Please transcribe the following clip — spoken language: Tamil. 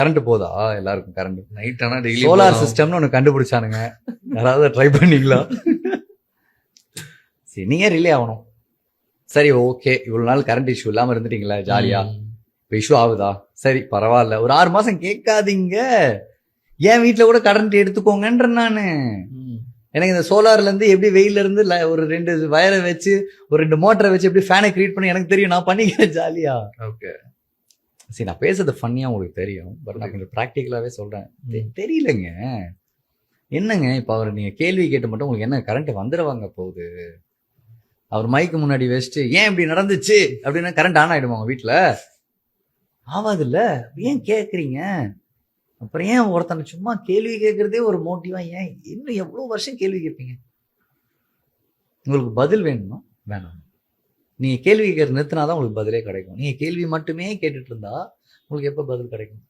கரண்ட் போதா எல்லாருக்கும்? கரண்ட் நைட் ஆனா டெய்லி சோலார் சிஸ்டம்னு ஒன்று கண்டுபிடிச்சானுங்க. யாராவது ட்ரை பண்ணீங்களா? சரி, நீங்க ரிலே ஆகணும். சரி, ஓகே, இவ்வளவு நாள் கரண்ட் இஷ்யூ இல்லாம இருந்துட்டீங்களா ஜாலியா? இப்போ இஷ்யூ ஆகுதா? சரி, பரவாயில்ல, ஒரு 6 மாசம் கேட்காதீங்க. என் வீட்டுல கூட கரண்ட் எடுத்துக்கோங்கன்ற நானு. எனக்கு இந்த சோலார்ல இருந்து எப்படி வெயில இருந்து ஒரு 2 வயரை வச்சு ஒரு 2 மோட்டரை வச்சு எப்படி ஃபேனை கிரியேட் பண்ணி எனக்கு தெரியும். நான் பண்ணிக்கிறேன் ஜாலியா. ஓகே, சரி, நான் பேசுறது ஃபன்னியா உங்களுக்கு தெரியும். பட் நான் கொஞ்சம் ப்ராக்டிக்கலாவே சொல்றேன். தெரியலங்க என்னங்க. இப்ப அவர் நீங்க கேள்வி கேட்டு மட்டும் உங்களுக்கு என்ன கரண்ட் வந்துடுவாங்க போகுது? அவர் மைக்கு முன்னாடி வச்சுட்டு ஏன் இப்படி நடந்துச்சு அப்படின்னா கரண்ட் ஆன் ஆயிடுமா உங்க வீட்டுல? ஆவாது இல்ல. ஏன் கேக்குறீங்க? அப்புறம் ஏன் ஒருத்தனை சும்மா கேள்வி கேட்கறதே ஒரு மோட்டிவா? ஏன் இன்னும் எவ்வளவு வருஷம் கேள்வி கேட்பீங்க? உங்களுக்கு பதில் வேணுமா? வேணாம். நீங்க கேள்வி கேட்கறது நிறுத்தினாதான் உங்களுக்கு பதிலே கிடைக்கும். நீங்க கேள்வி மட்டுமே கேட்டுட்டு இருந்தா உங்களுக்கு எப்ப பதில் கிடைக்கும்?